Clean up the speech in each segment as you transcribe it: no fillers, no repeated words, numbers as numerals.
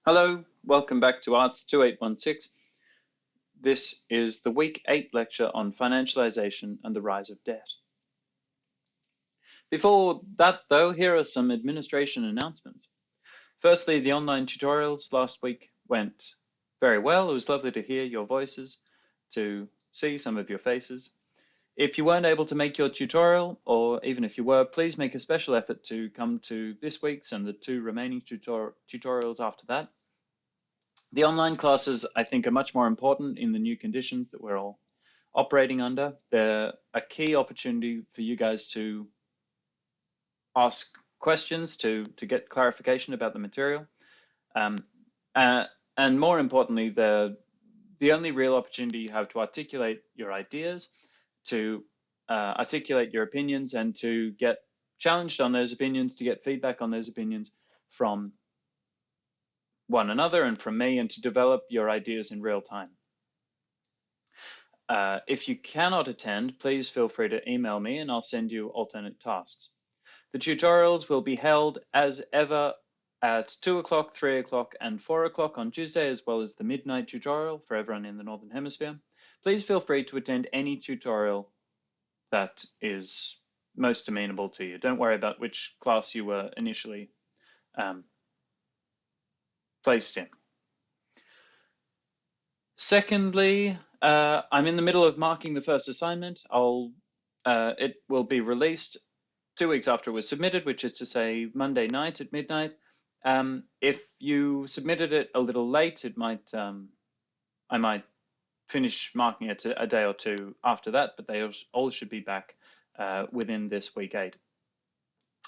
Hello, welcome back to ARTS2816. This is the Week 8 lecture on financialization and the rise of debt. Before that, though, here are some administration announcements. Firstly, the online tutorials last week went very well. It was lovely to hear your voices, to see some of your faces. If you weren't able to make your tutorial, or even if you were, please make a special effort to come to this week's and the two remaining tutorials after that. The online classes, I think, are much more important in the new conditions that we're all operating under. They're a key opportunity for you guys to ask questions, to get clarification about the material. And more importantly, the only real opportunity you have to articulate your ideas, to articulate your opinions, and to get challenged on those opinions, to get feedback on those opinions from one another and from me, and to develop your ideas in real time. If you cannot attend, please feel free to email me and I'll send you alternate tasks. The tutorials will be held as ever at 2 o'clock, 3 o'clock, and 4 o'clock on Tuesday, as well as the midnight tutorial for everyone in the Northern Hemisphere. Please feel free to attend any tutorial that is most amenable to you. Don't worry about which class you were initially placed in. Secondly, I'm in the middle of marking the first assignment. It will be released 2 weeks after it was submitted, which is to say Monday night at midnight. If you submitted it a little late, I might finish marking it a day or two after that, but they all should be back within this week 8.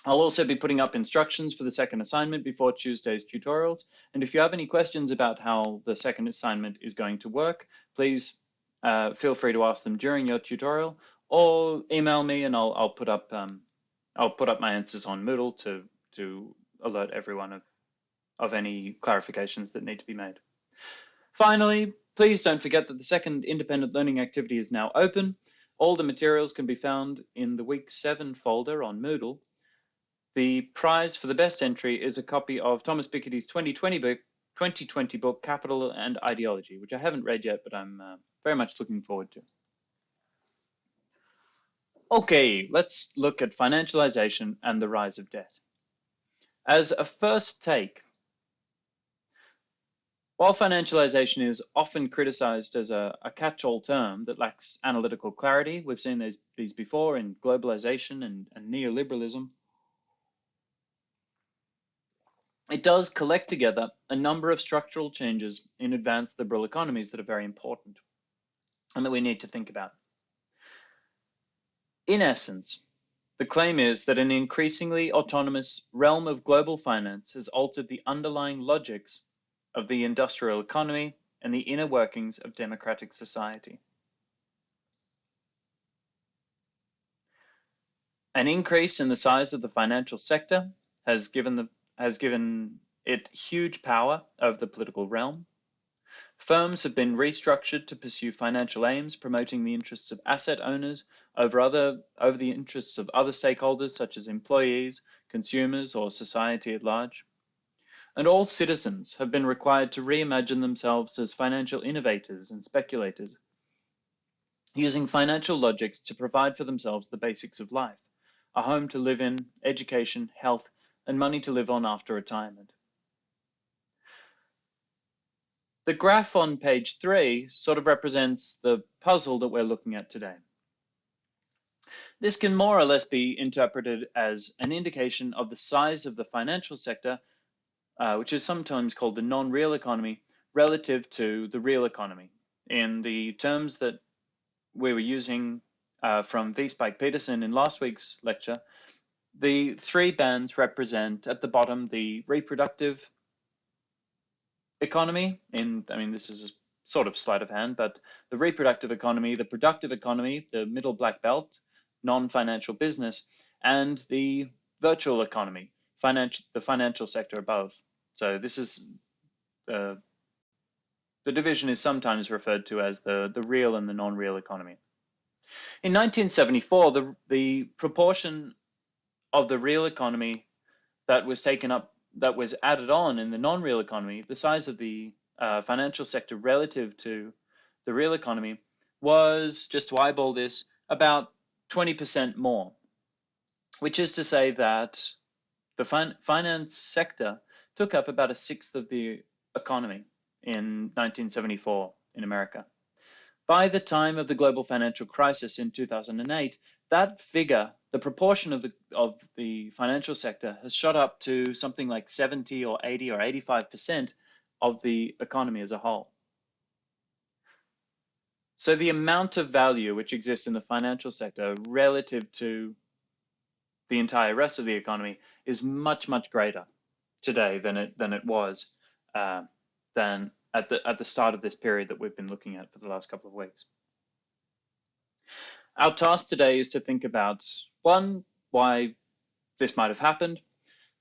I'll also be putting up instructions for the second assignment before Tuesday's tutorials. And if you have any questions about how the second assignment is going to work, please feel free to ask them during your tutorial, or email me and I'll put up my answers on Moodle to alert everyone of any clarifications that need to be made. Finally, please don't forget that the second independent learning activity is now open. All the materials can be found in the Week 7 folder on Moodle. The prize for the best entry is a copy of Thomas Piketty's 2020 book, Capital and Ideology, which I haven't read yet, but I'm very much looking forward to. Okay, let's look at financialization and the rise of debt. As a first take, while financialization is often criticized as a catch-all term that lacks analytical clarity, we've seen these before in globalization and neoliberalism, it does collect together a number of structural changes in advanced liberal economies that are very important and that we need to think about. In essence, the claim is that an increasingly autonomous realm of global finance has altered the underlying logics of the industrial economy and the inner workings of democratic society. An increase in the size of the financial sector has given it huge power over the political realm. Firms have been restructured to pursue financial aims, promoting the interests of asset owners over the interests of other stakeholders such as employees, consumers, or society at large. And all citizens have been required to reimagine themselves as financial innovators and speculators, using financial logics to provide for themselves the basics of life: a home to live in, education, health, and money to live on after retirement. The graph on page 3 sort of represents the puzzle that we're looking at today. This can more or less be interpreted as an indication of the size of the financial sector, which is sometimes called the non-real economy, relative to the real economy. In the terms that we were using from V. Spike Peterson in last week's lecture, the 3 bands represent at the bottom the reproductive economy. This is a sort of sleight of hand, but the reproductive economy, the productive economy, the middle black belt, non-financial business, and the virtual economy, the financial sector above. So this is the division is sometimes referred to as the real and the non-real economy. In 1974, the proportion of the real economy that was taken up that was added on in the non-real economy, the size of the financial sector relative to the real economy was, just to eyeball this, about 20% more, which is to say that the finance sector took up about a sixth of the economy in 1974 in America. By the time of the global financial crisis in 2008, that figure, the proportion of the financial sector, has shot up to something like 70 or 80 or 85% of the economy as a whole. So the amount of value which exists in the financial sector relative to the entire rest of the economy is much, much greater today than it was than at the start of this period that we've been looking at for the last couple of weeks. Our task today is to think about, one, why this might have happened,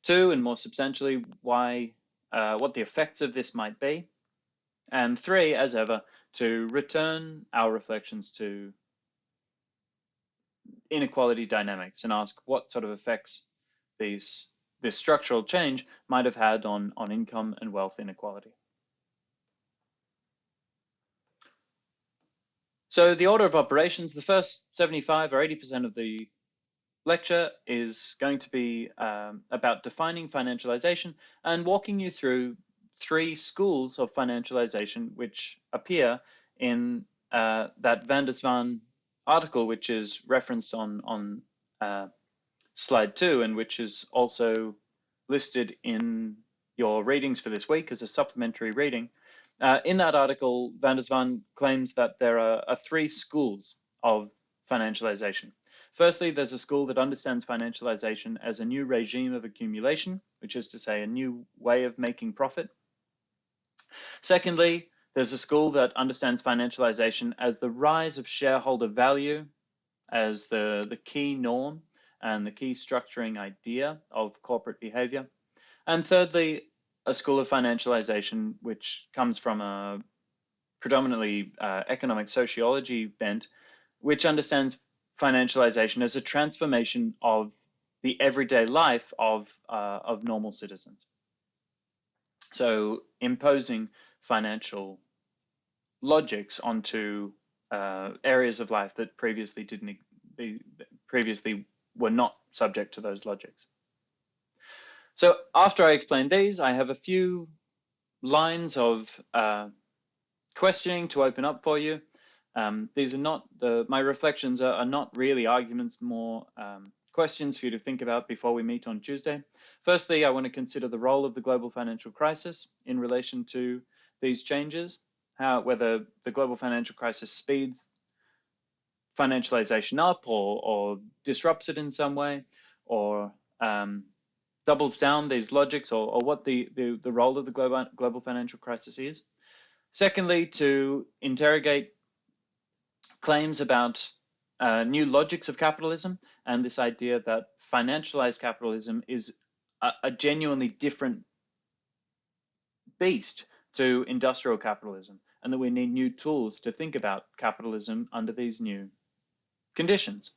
two, and more substantially, why what the effects of this might be, and three, as ever, to return our reflections to inequality dynamics and ask what sort of effects this structural change might have had on income and wealth inequality. So the order of operations, the first 75 or 80% of the lecture is going to be about defining financialization and walking you through three schools of financialization which appear in that Van der Zwaan article, which is referenced on slide 2 and which is also listed in your readings for this week as a supplementary reading. In that article, Van der Zwaan claims that there are three schools of financialization. Firstly, there's a school that understands financialization as a new regime of accumulation, which is to say a new way of making profit. Secondly, there's a school that understands financialization as the rise of shareholder value as the key norm and the key structuring idea of corporate behavior. And thirdly, a school of financialization which comes from a predominantly economic sociology bent, which understands financialization as a transformation of the everyday life of normal citizens. So imposing financial logics onto areas of life that previously were not subject to those logics. So after I explain these, I have a few lines of questioning to open up for you. These are not my reflections are not really arguments, more questions for you to think about before we meet on Tuesday. Firstly, I want to consider the role of the global financial crisis in relation to these changes, whether the global financial crisis speeds financialization up or disrupts it in some way, or doubles down these logics, or what the role of the global financial crisis is. Secondly, to interrogate claims about new logics of capitalism and this idea that financialized capitalism is a genuinely different beast to industrial capitalism, and that we need new tools to think about capitalism under these new conditions.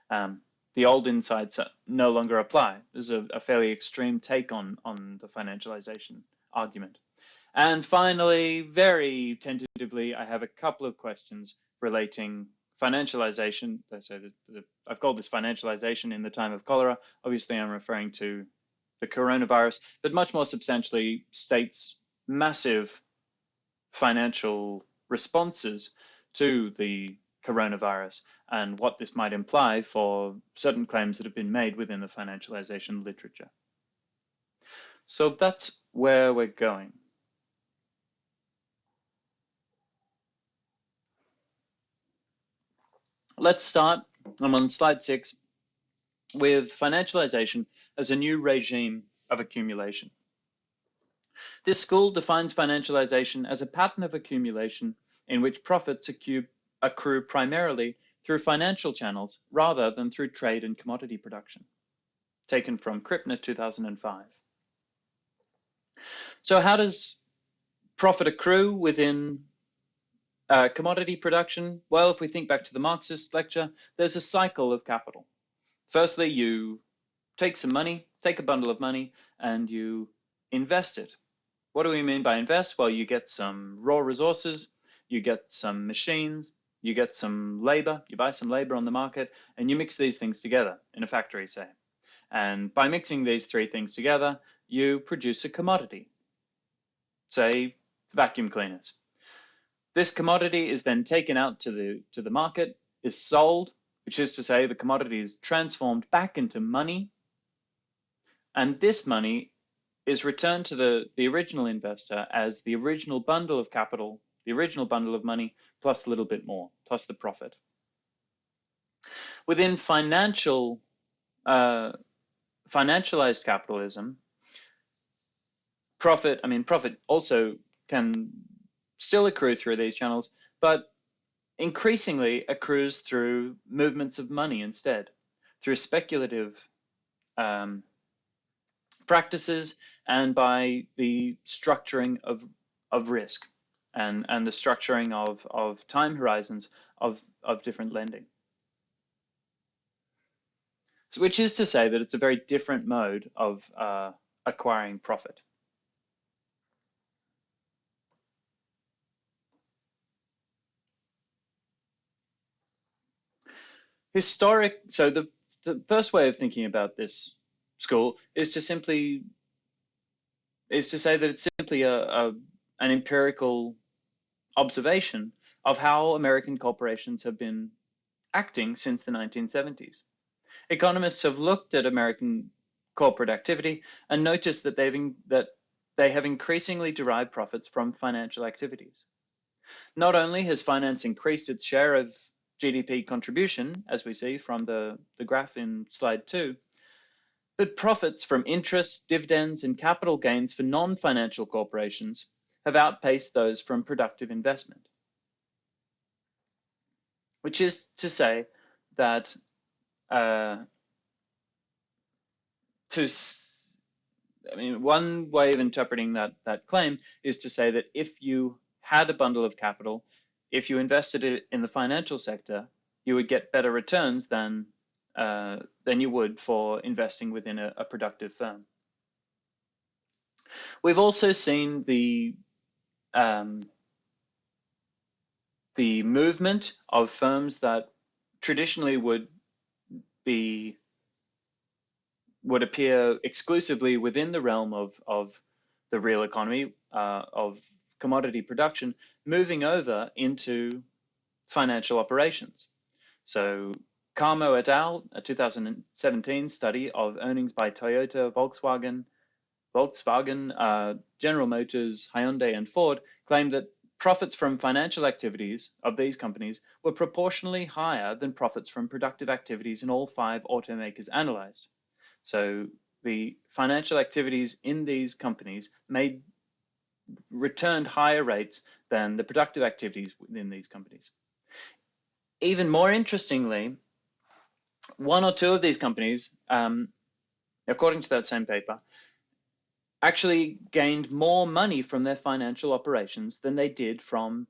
The old insights no longer apply. This is a fairly extreme take on the financialization argument. And finally, very tentatively, I have a couple of questions relating financialization. I've called this financialization in the time of cholera. Obviously, I'm referring to the coronavirus, but much more substantially, states' massive financial responses to the coronavirus and what this might imply for certain claims that have been made within the financialization literature. So that's where we're going. Let's start, I'm on slide 6, with financialization as a new regime of accumulation. This school defines financialization as a pattern of accumulation in which profits accrue primarily through financial channels rather than through trade and commodity production. Taken from Krippner, 2005. So how does profit accrue within commodity production? Well, if we think back to the Marxist lecture, there's a cycle of capital. Firstly, you take some money, take a bundle of money, and you invested. What do we mean by invest? Well, you get some raw resources, you get some machines, you get some labor, you buy some labor on the market, and you mix these things together in a factory, say. And by mixing these three things together, you produce a commodity, say vacuum cleaners. This commodity is then taken out to the market, is sold, which is to say the commodity is transformed back into money, and this money is returned to the original investor as the original bundle of capital, the original bundle of money, plus a little bit more, plus the profit. Within financialized capitalism, profit also can still accrue through these channels, but increasingly accrues through movements of money instead, through speculative practices and by the structuring of risk and the structuring of time horizons of different lending. So, which is to say that it's a very different mode of acquiring profit. So the first way of thinking about this school is to say that it's simply an empirical observation of how American corporations have been acting since the 1970s. Economists have looked at American corporate activity and noticed that they have increasingly derived profits from financial activities. Not only has finance increased its share of GDP contribution, as we see from the graph in slide 2, but profits from interest, dividends, and capital gains for non-financial corporations have outpaced those from productive investment. Which is to say that one way of interpreting that claim is to say that if you had a bundle of capital, if you invested it in the financial sector, you would get better returns than you would for investing within a productive firm. We've also seen the movement of firms that traditionally would appear exclusively within the realm of the real economy, of commodity production, moving over into financial operations. So Carmo et al., a 2017 study of earnings by Toyota, Volkswagen, General Motors, Hyundai, and Ford claimed that profits from financial activities of these companies were proportionally higher than profits from productive activities in all 5 automakers analyzed. So the financial activities in these companies returned higher rates than the productive activities within these companies. Even more interestingly, 1 or 2 of these companies, according to that same paper, actually gained more money from their financial operations than they did from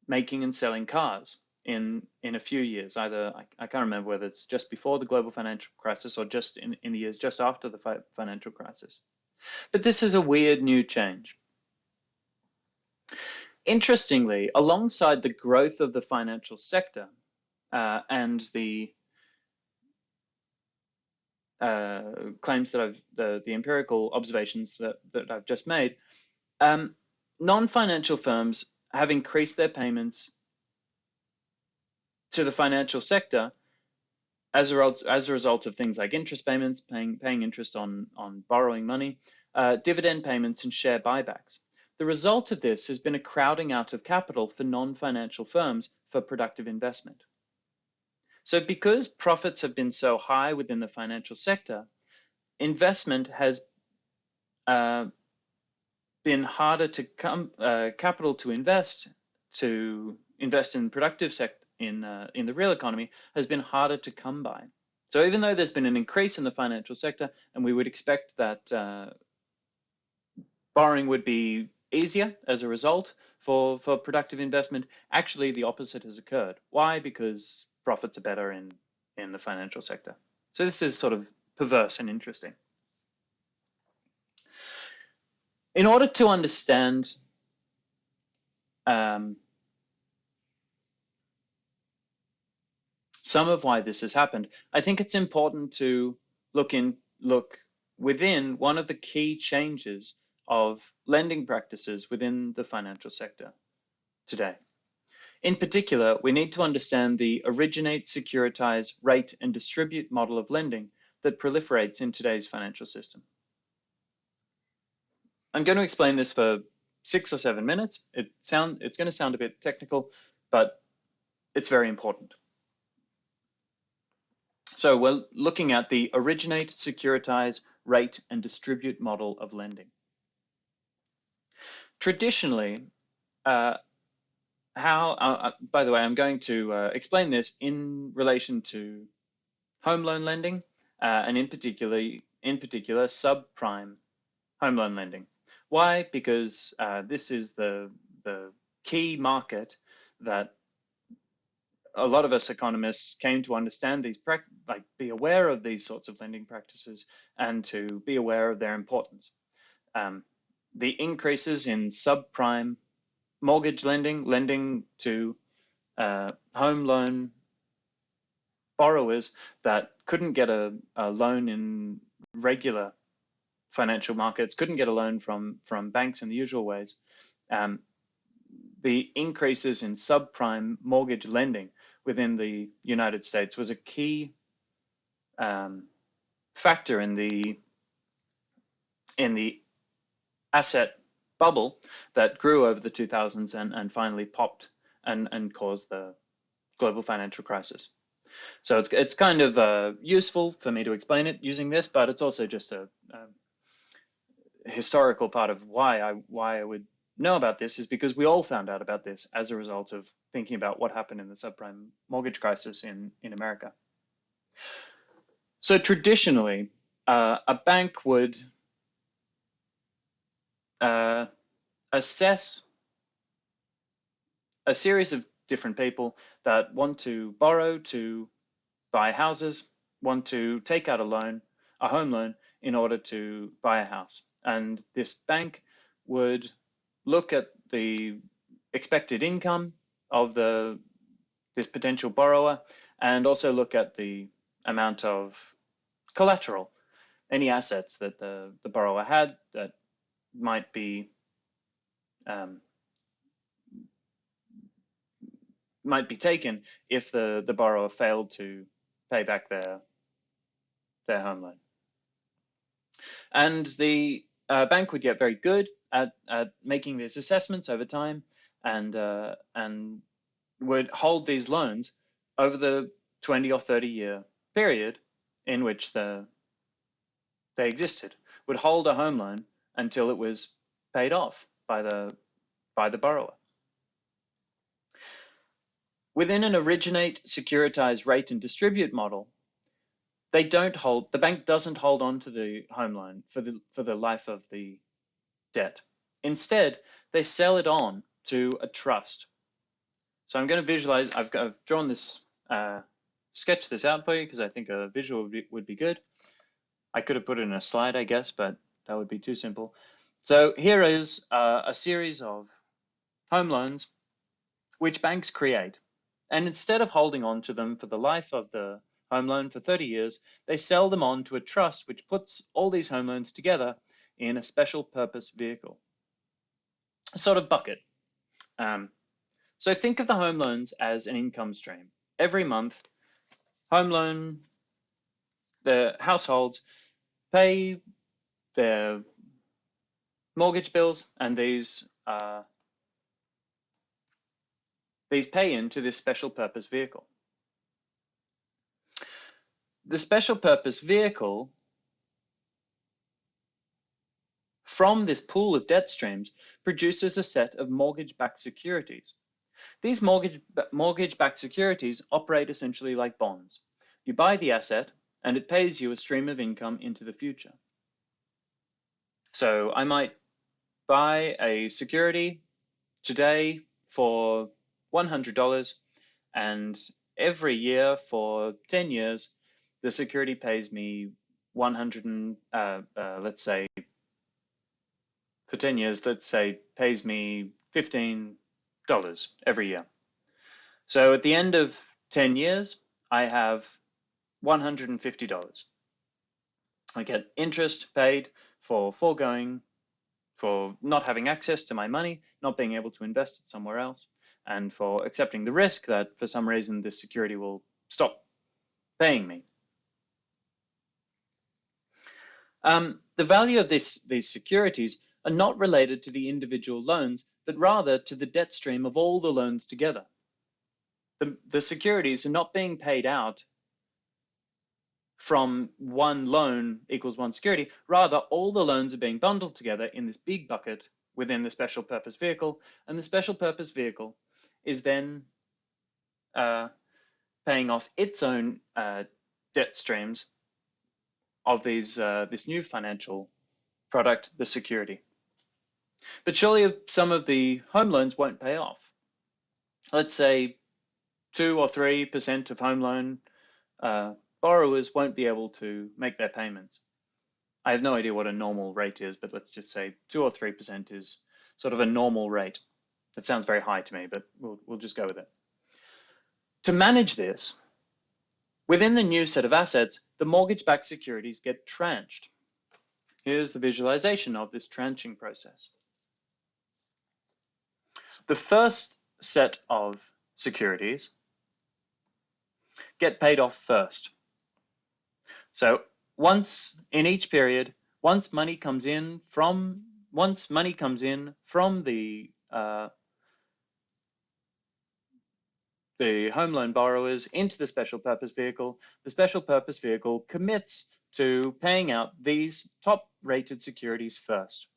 making and selling cars in a few years. Either I can't remember whether it's just before the global financial crisis or just in the years just after the financial crisis. But this is a weird new change. Interestingly, alongside the growth of the financial sector and the claims that the empirical observations that I've just made, non-financial firms have increased their payments to the financial sector as a result of things like interest payments, paying interest on borrowing money, dividend payments, and share buybacks. The result of this has been a crowding out of capital for non-financial firms for productive investment. So because profits have been so high within the financial sector, investment has been harder to capital to invest in productive sector in the real economy has been harder to come by. So even though there's been an increase in the financial sector, and we would expect that borrowing would be easier as a result for productive investment, actually the opposite has occurred. Why? Because profits are better in the financial sector. So this is sort of perverse and interesting. In order to understand some of why this has happened, I think it's important to look within one of the key changes of lending practices within the financial sector today. In particular, we need to understand the originate, securitize, rate, and distribute model of lending that proliferates in today's financial system. I'm going to explain this for 6 or 7 minutes. It's going to sound a bit technical, but it's very important. So we're looking at the originate, securitize, rate, and distribute model of lending. Traditionally, by the way, I'm going to explain this in relation to home loan lending, and in particular subprime home loan lending. Why? Because this is the key market that a lot of us economists came to understand these, be aware of these sorts of lending practices and to be aware of their importance. The increases in subprime mortgage lending to home loan borrowers that couldn't get a loan in regular financial markets, couldn't get a loan from banks in the usual ways. The increases in subprime mortgage lending within the United States was a key factor in the asset bubble that grew over the 2000s and finally popped and caused the global financial crisis. So it's kind of useful for me to explain it using this, but it's also just a historical part of why I would know about this, is because we all found out about this as a result of thinking about what happened in the subprime mortgage crisis in America. So traditionally, a bank would assess a series of different people that want to borrow to buy houses, want to take out a home loan in order to buy a house. And this bank would look at the expected income of this potential borrower and also look at the amount of collateral, any assets that the borrower had that might be taken if the borrower failed to pay back their home loan. And the bank would get very good at making these assessments over time, and would hold these loans over the 20 or 30 year period in which they existed, would hold a home loan until it was paid off by the borrower. Within an originate, securitize, rate, and distribute model, the bank doesn't hold on to the home loan for the life of the debt. Instead, they sell it on to a trust. So I'm going to visualize. I've drawn this, sketch this out for you because I think a visual would be good. I could have put it in a slide, I guess, but that would be too simple. So here is a series of home loans which banks create. And instead of holding on to them for the life of the home loan for 30 years, they sell them on to a trust which puts all these home loans together in a special purpose vehicle, a sort of bucket. So think of the home loans as an income stream. Every month, the households pay their mortgage bills, and these pay into this special purpose vehicle. The special purpose vehicle, from this pool of debt streams, produces a set of mortgage-backed securities. These mortgage-backed securities operate essentially like bonds. You buy the asset, and it pays you a stream of income into the future. So I might buy a security today for $100, and every year for 10 years, the security pays me let's say for 10 years, let's say, pays me $15 every year. So at the end of 10 years, I have $150. I get interest paid for not having access to my money, not being able to invest it somewhere else, and for accepting the risk that for some reason this security will stop paying me. The value of these securities are not related to the individual loans, but rather to the debt stream of all the loans together. The securities are not being paid out from one loan equals one security. Rather, all the loans are being bundled together in this big bucket within the special purpose vehicle, and the special purpose vehicle is then paying off its own debt streams of this new financial product, the security. But surely some of the home loans won't pay off. Let's say 2 or 3% of home loan borrowers won't be able to make their payments. I have no idea what a normal rate is, but let's just say 2 or 3% is sort of a normal rate. That sounds very high to me, but we'll just go with it. To manage this, within the new set of assets, the mortgage-backed securities get tranched. Here's the visualization of this tranching process. The first set of securities get paid off first. So once in each period, once money comes in from the home loan borrowers into the special purpose vehicle, the special purpose vehicle commits to paying out these top rated securities first.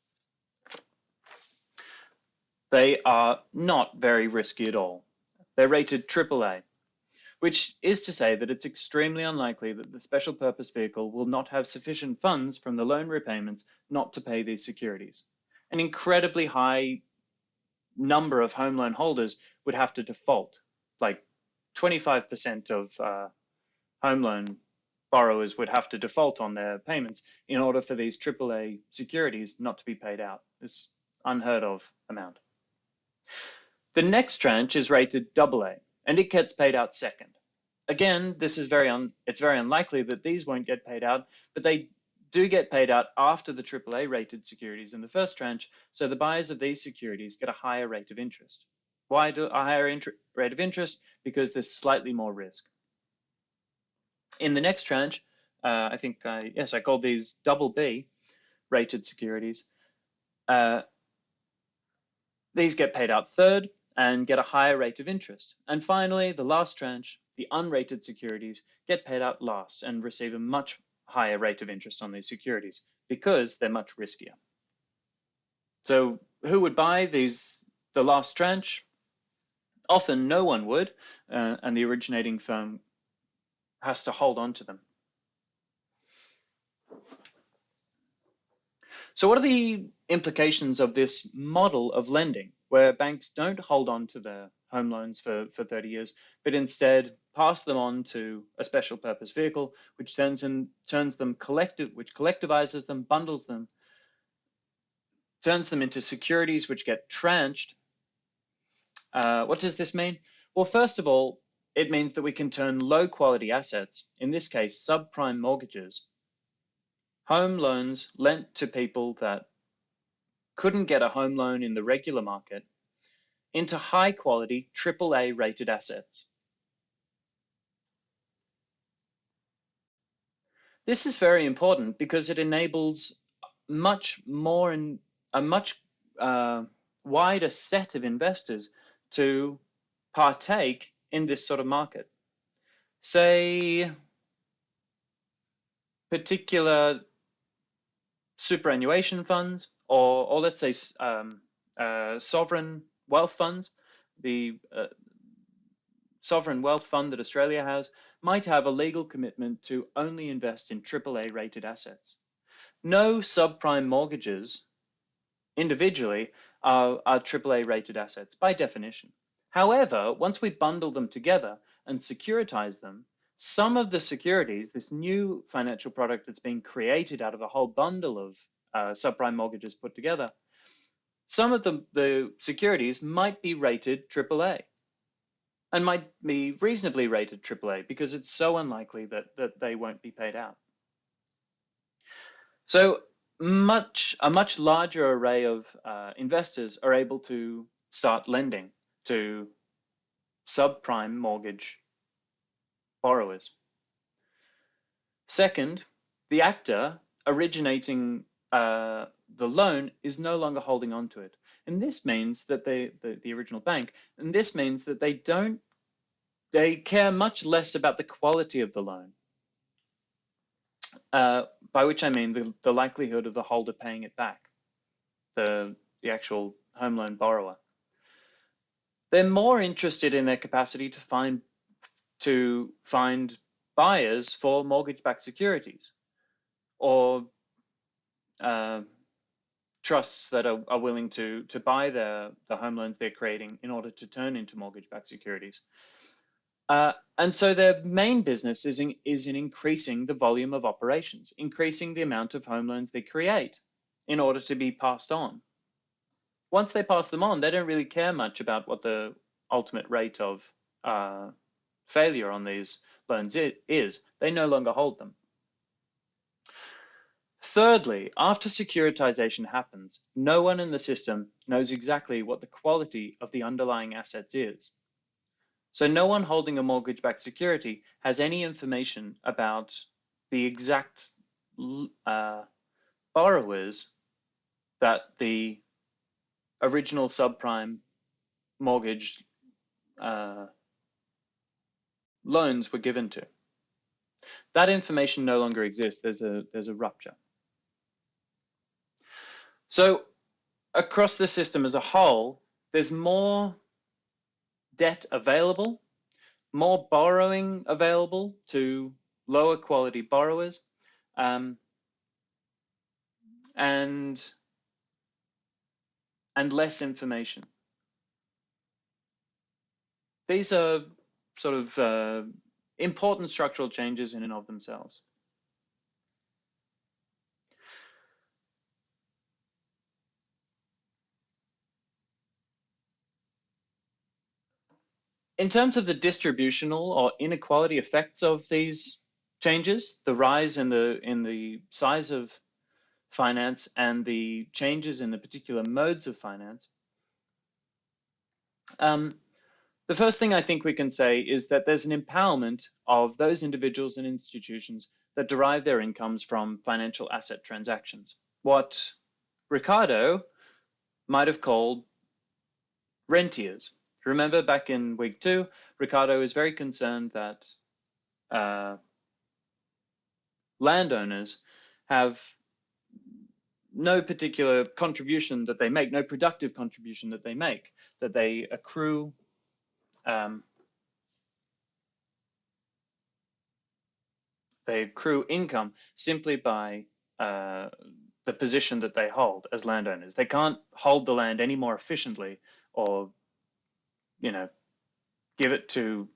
They are not very risky at all. They're rated AAA, which is to say that it's extremely unlikely that the special purpose vehicle will not have sufficient funds from the loan repayments not to pay these securities. An incredibly high number of home loan holders would have to default, like 25% of home loan borrowers would have to default on their payments in order for these AAA securities not to be paid out. This unheard of amount. The next tranche is rated AA, and it gets paid out second. Again, this is it's very unlikely that these won't get paid out, but they do get paid out after the AAA rated securities in the first tranche, so the buyers of these securities get a higher rate of interest. Why do a higher rate of interest? Because there's slightly more risk. In the next tranche, I called these BB rated securities. These get paid out third and get a higher rate of interest. And finally, the last tranche, the unrated securities, get paid out last and receive a much higher rate of interest on these securities because they're much riskier. So who would buy the last tranche? Often no one would, and the originating firm has to hold on to them. So what are the implications of this model of lending, where banks don't hold on to their home loans for 30 years, but instead pass them on to a special purpose vehicle, which collectivizes them, bundles them, turns them into securities which get tranched? What does this mean? Well, first of all, it means that we can turn low quality assets, in this case subprime mortgages, home loans lent to people that couldn't get a home loan in the regular market, into high quality AAA rated assets. This is very important because it enables much more and a much wider set of investors to partake in this sort of market. Say particular superannuation funds, or let's say sovereign wealth funds. The sovereign wealth fund that Australia has might have a legal commitment to only invest in AAA rated assets. No subprime mortgages individually are AAA rated assets by definition. However, once we bundle them together and securitize them, some of the securities, this new financial product that's being created out of a whole bundle of subprime mortgages put together, some of the securities might be rated AAA and might be reasonably rated AAA because it's so unlikely that they won't be paid out. So a much larger array of investors are able to start lending to subprime mortgage borrowers. Second, the actor originating the loan is no longer holding on to it. And this means that the original bank, and this means that they care much less about the quality of the loan, by which I mean the likelihood of the holder paying it back, the actual home loan borrower. They're more interested in their capacity to find buyers for mortgage-backed securities, or trusts that are willing to buy the home loans they're creating in order to turn into mortgage-backed securities. And so their main business is in increasing the volume of operations, increasing the amount of home loans they create in order to be passed on. Once they pass them on, they don't really care much about what the ultimate rate of failure on these loans is. They no longer hold them. Thirdly, after securitization happens, no one in the system knows exactly what the quality of the underlying assets is. So no one holding a mortgage-backed security has any information about the exact borrowers that the original subprime mortgage loans were given to. That information no longer exists. There's a rupture. So across the system as a whole, there's more debt available, more borrowing available to lower quality borrowers, and less information. These are sort of important structural changes in and of themselves. In terms of the distributional or inequality effects of these changes, the rise in the size of finance and the changes in the particular modes of finance, the first thing I think we can say is that there's an empowerment of those individuals and institutions that derive their incomes from financial asset transactions. What Ricardo might have called rentiers. Remember back in week 2, Ricardo is very concerned that landowners have no particular contribution that they make, no productive contribution that they make, that they accrue income simply by the position that they hold as landowners. They can't hold the land any more efficiently, or give it to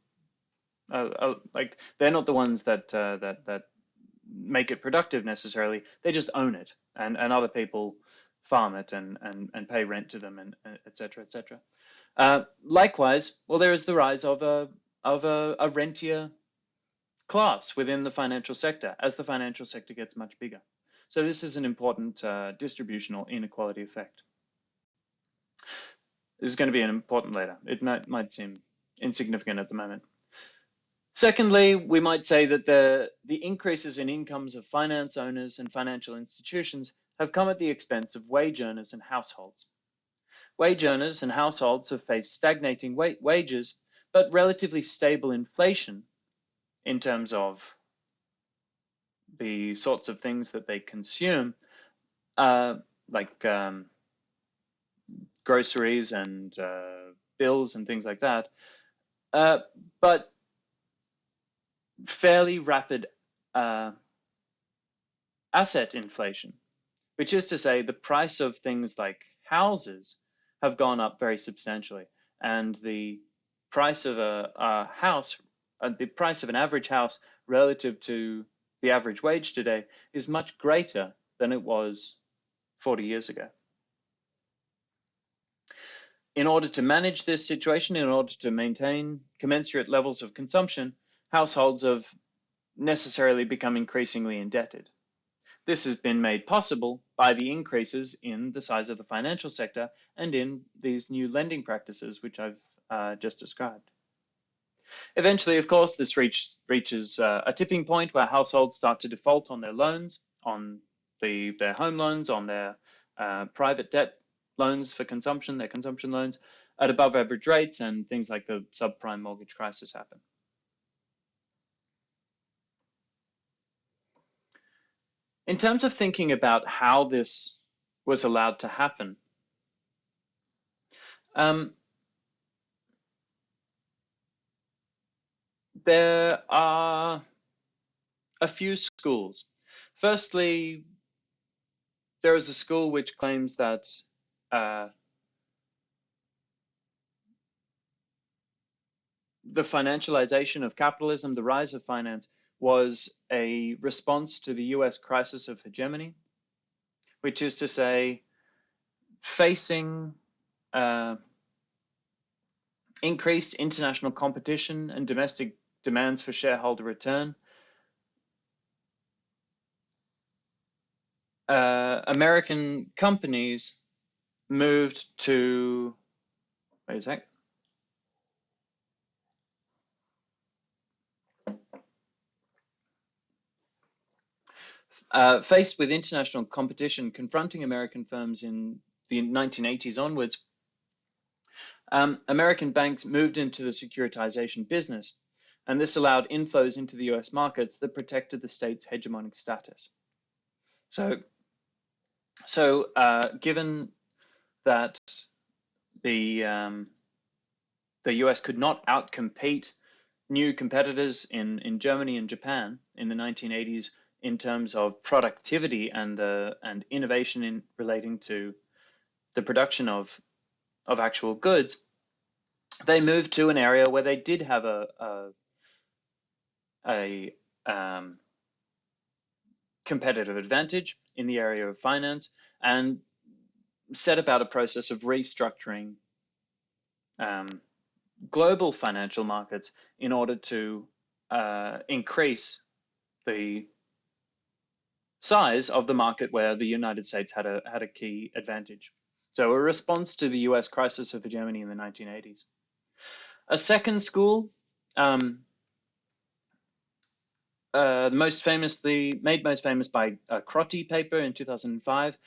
like they're not the ones that make it productive necessarily. They just own it, and other people farm it and pay rent to them, and et cetera, et cetera. Likewise, well, there is the rise of a rentier class within the financial sector as the financial sector gets much bigger. So this is an important distributional inequality effect. This is going to be an important later. It might seem insignificant at the moment. Secondly, we might say that the increases in incomes of finance owners and financial institutions have come at the expense of wage earners and households. Wage earners and households have faced stagnating wages, but relatively stable inflation in terms of the sorts of things that they consume, like groceries and bills and things like that, but fairly rapid asset inflation, which is to say the price of things like houses have gone up very substantially, and the price of a house, the price of an average house relative to the average wage today is much greater than it was 40 years ago. in order to manage this situation, in order to maintain commensurate levels of consumption, households have necessarily become increasingly indebted. This has been made possible by the increases in the size of the financial sector and in these new lending practices, which I've just described. Eventually, of course, this reaches a tipping point where households start to default on their loans, on their home loans, on their private debt loans for consumption, their consumption loans, at above average rates, and things like the subprime mortgage crisis happen. In terms of thinking about how this was allowed to happen, there are a few schools. Firstly, there is a school which claims that the financialization of capitalism, the rise of finance, was a response to the US crisis of hegemony, which is to say, facing increased international competition and domestic demands for shareholder return, American companies moved to, wait a sec. Faced with international competition confronting American firms in the 1980s onwards, American banks moved into the securitization business, and this allowed inflows into the US markets that protected the state's hegemonic status. So given that the US could not outcompete new competitors in Germany and Japan in the 1980s in terms of productivity and innovation in relating to the production of actual goods, they moved to an area where they did have a competitive advantage in the area of finance, and set about a process of restructuring global financial markets in order to increase the size of the market where the United States had a key advantage. So a response to the US crisis of hegemony in the 1980s. A second school, made most famous by a Crotty paper in 2005,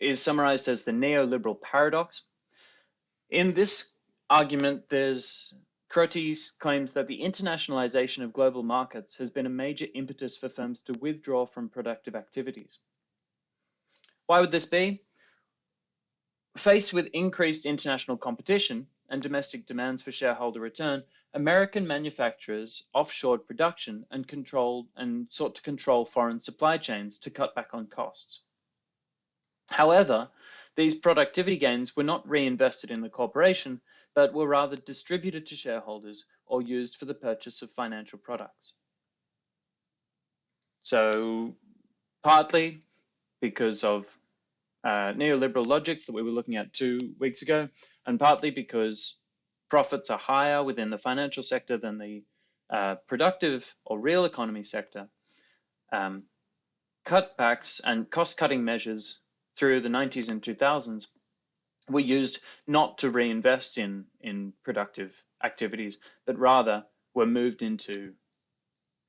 is summarized as the neoliberal paradox. In this argument, Crotty claims that the internationalization of global markets has been a major impetus for firms to withdraw from productive activities. Why would this be? Faced with increased international competition and domestic demands for shareholder return, American manufacturers offshored production and sought to control foreign supply chains to cut back on costs. However, these productivity gains were not reinvested in the corporation, but were rather distributed to shareholders or used for the purchase of financial products. So, partly because of neoliberal logics that we were looking at 2 weeks ago, and partly because profits are higher within the financial sector than the productive or real economy sector, cutbacks and cost-cutting measures through the 90s and 2000s were used not to reinvest in productive activities, but rather were moved into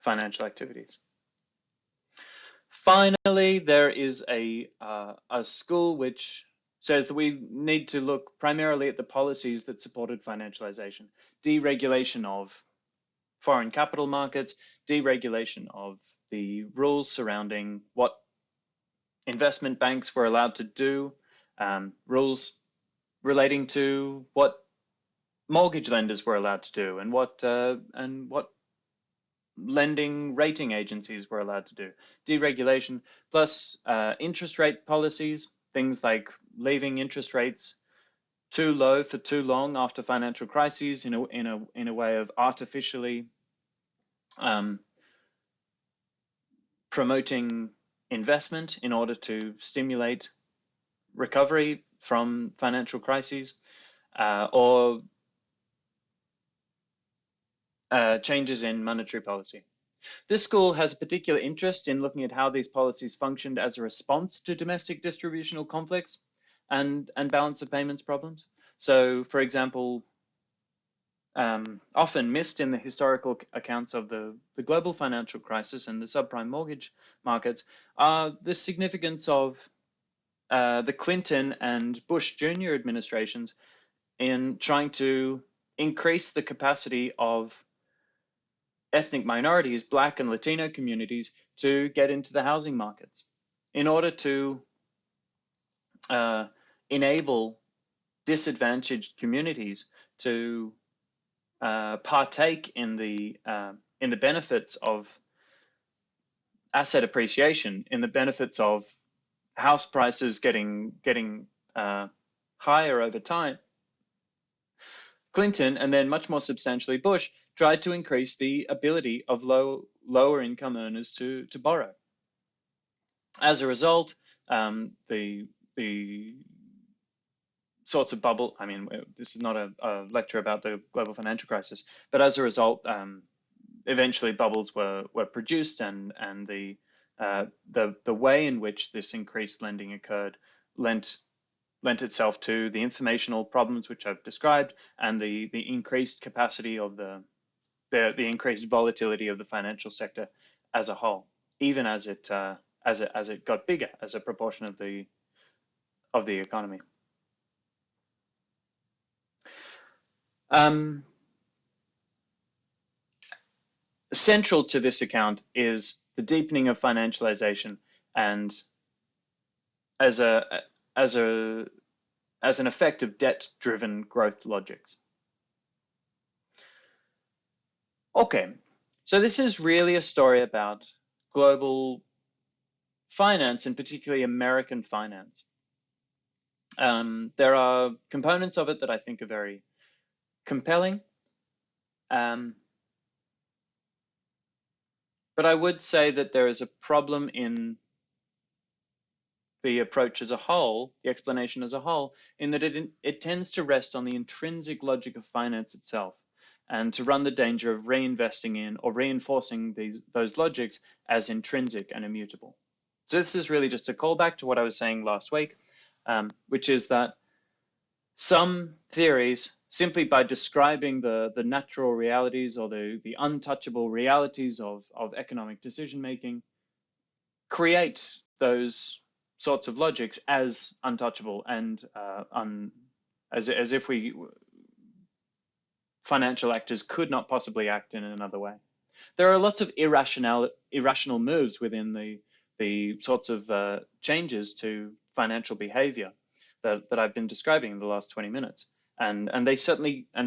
financial activities. Finally, there is a school which says that we need to look primarily at the policies that supported financialization, deregulation of foreign capital markets, deregulation of the rules surrounding what investment banks were allowed to do, rules relating to what mortgage lenders were allowed to do, and what lending rating agencies were allowed to do. Deregulation plus interest rate policies, things like leaving interest rates too low for too long after financial crises in a way of artificially promoting investment in order to stimulate recovery from financial crises, or changes in monetary policy. This school has a particular interest in looking at how these policies functioned as a response to domestic distributional conflicts and balance of payments problems. So, for example, often missed in the historical accounts of the global financial crisis and the subprime mortgage markets are the significance of the Clinton and Bush Jr. administrations in trying to increase the capacity of ethnic minorities, Black and Latino communities, to get into the housing markets in order to enable disadvantaged communities to partake in the benefits of asset appreciation, in the benefits of house prices getting higher over time. Clinton, and then much more substantially Bush, tried to increase the ability of lower income earners to borrow. As a result, the sorts of bubble, I mean, this is not a lecture about the global financial crisis, but as a result, eventually bubbles were produced, and the way in which this increased lending occurred lent itself to the informational problems which I've described, and the increased capacity of the increased volatility of the financial sector as a whole, even as it got bigger as a proportion of the economy. Central to this account is the deepening of financialization, and as an effect of debt-driven growth logics. Okay, so this is really a story about global finance, and particularly American finance. There are components of it that I think are very compelling, but I would say that there is a problem in the approach as a whole, the explanation as a whole, in that it tends to rest on the intrinsic logic of finance itself, and to run the danger of reinvesting in or reinforcing those logics as intrinsic and immutable. So this is really just a callback to what I was saying last week, which is that some theories, simply by describing the natural realities or the untouchable realities of economic decision making, create those sorts of logics as untouchable and as if financial actors could not possibly act in another way. There are lots of irrational moves within the sorts of changes to financial behavior that I've been describing in the last 20 minutes. And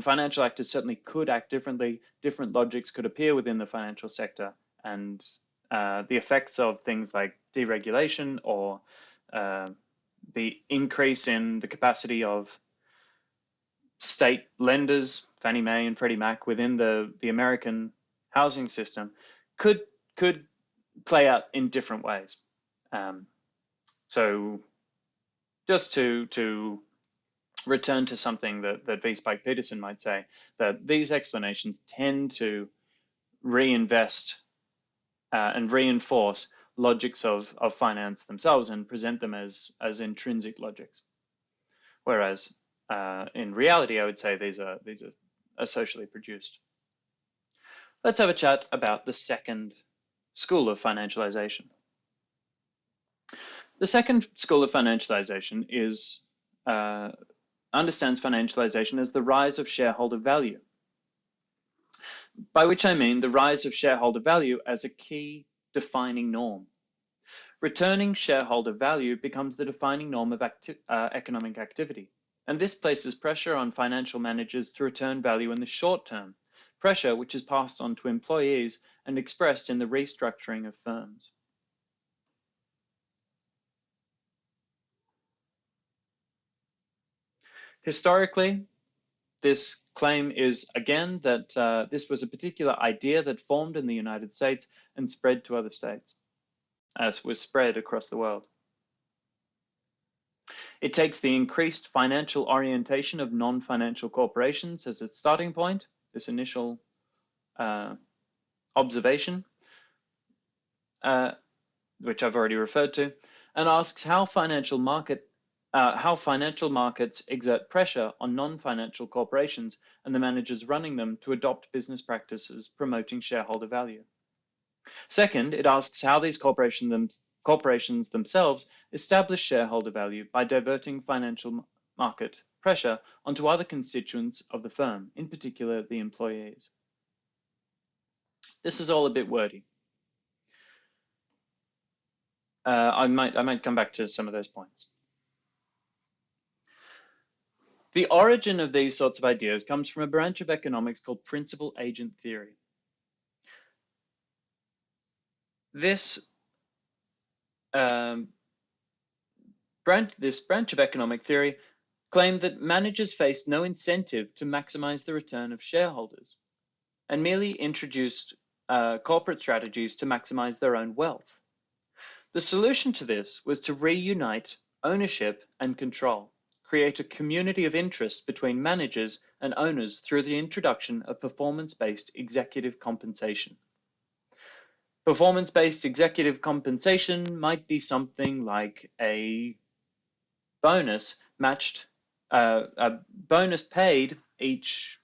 financial actors certainly could act differently. Different logics could appear within the financial sector, and the effects of things like deregulation or the increase in the capacity of state lenders, Fannie Mae and Freddie Mac, within the American housing system could play out in different ways. So just to return to something that V. Spike Peterson might say, that these explanations tend to reinvest and reinforce logics of finance themselves and present them as intrinsic logics. Whereas in reality, I would say these are socially produced. Let's have a chat about the second school of financialization. The second school of financialization understands financialization as the rise of shareholder value, by which I mean the rise of shareholder value as a key defining norm. Returning shareholder value becomes the defining norm of economic activity, and this places pressure on financial managers to return value in the short term, pressure which is passed on to employees and expressed in the restructuring of firms. Historically, this claim is, again, that this was a particular idea that formed in the United States and spread to other states, as was spread across the world. It takes the increased financial orientation of non-financial corporations as its starting point, this initial observation, which I've already referred to, and asks how financial markets exert pressure on non-financial corporations and the managers running them to adopt business practices promoting shareholder value. Second, it asks how these corporations themselves establish shareholder value by diverting financial market pressure onto other constituents of the firm, in particular the employees. This is all a bit wordy. I might come back to some of those points. The origin of these sorts of ideas comes from a branch of economics called principal agent theory. This branch of economic theory claimed that managers faced no incentive to maximize the return of shareholders and merely introduced corporate strategies to maximize their own wealth. The solution to this was to reunite ownership and control, create a community of interest between managers and owners through the introduction of performance-based executive compensation. Performance-based executive compensation might be something like a bonus matched, a bonus paid each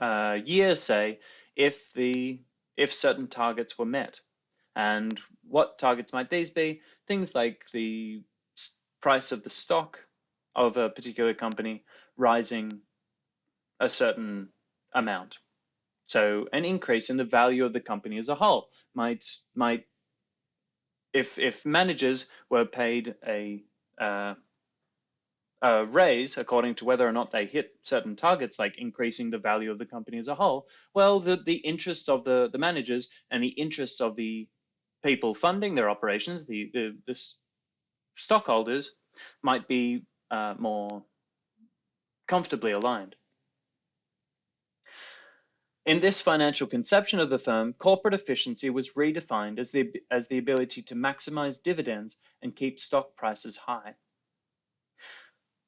year, say, if certain targets were met. And what targets might these be? Things like the price of the stock of a particular company rising a certain amount. So an increase in the value of the company as a whole might if managers were paid a raise according to whether or not they hit certain targets, like increasing the value of the company as a whole, well, the interests of the managers and the interests of the people funding their operations, the stockholders, might be more comfortably aligned. In this financial conception of the firm, corporate efficiency was redefined as the ability to maximize dividends and keep stock prices high.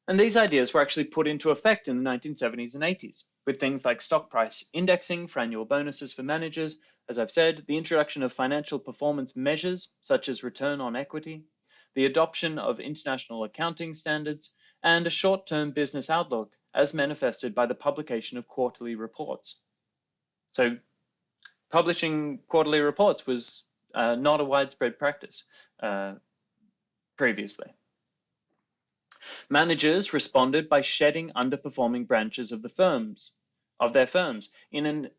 And these ideas were actually put into effect in the 1970s and 80s, with things like stock price indexing for annual bonuses for managers, as I've said, the introduction of financial performance measures, such as return on equity, the adoption of international accounting standards, and a short-term business outlook, as manifested by the publication of quarterly reports. So publishing quarterly reports was not a widespread practice previously. Managers responded by shedding underperforming branches of their firms in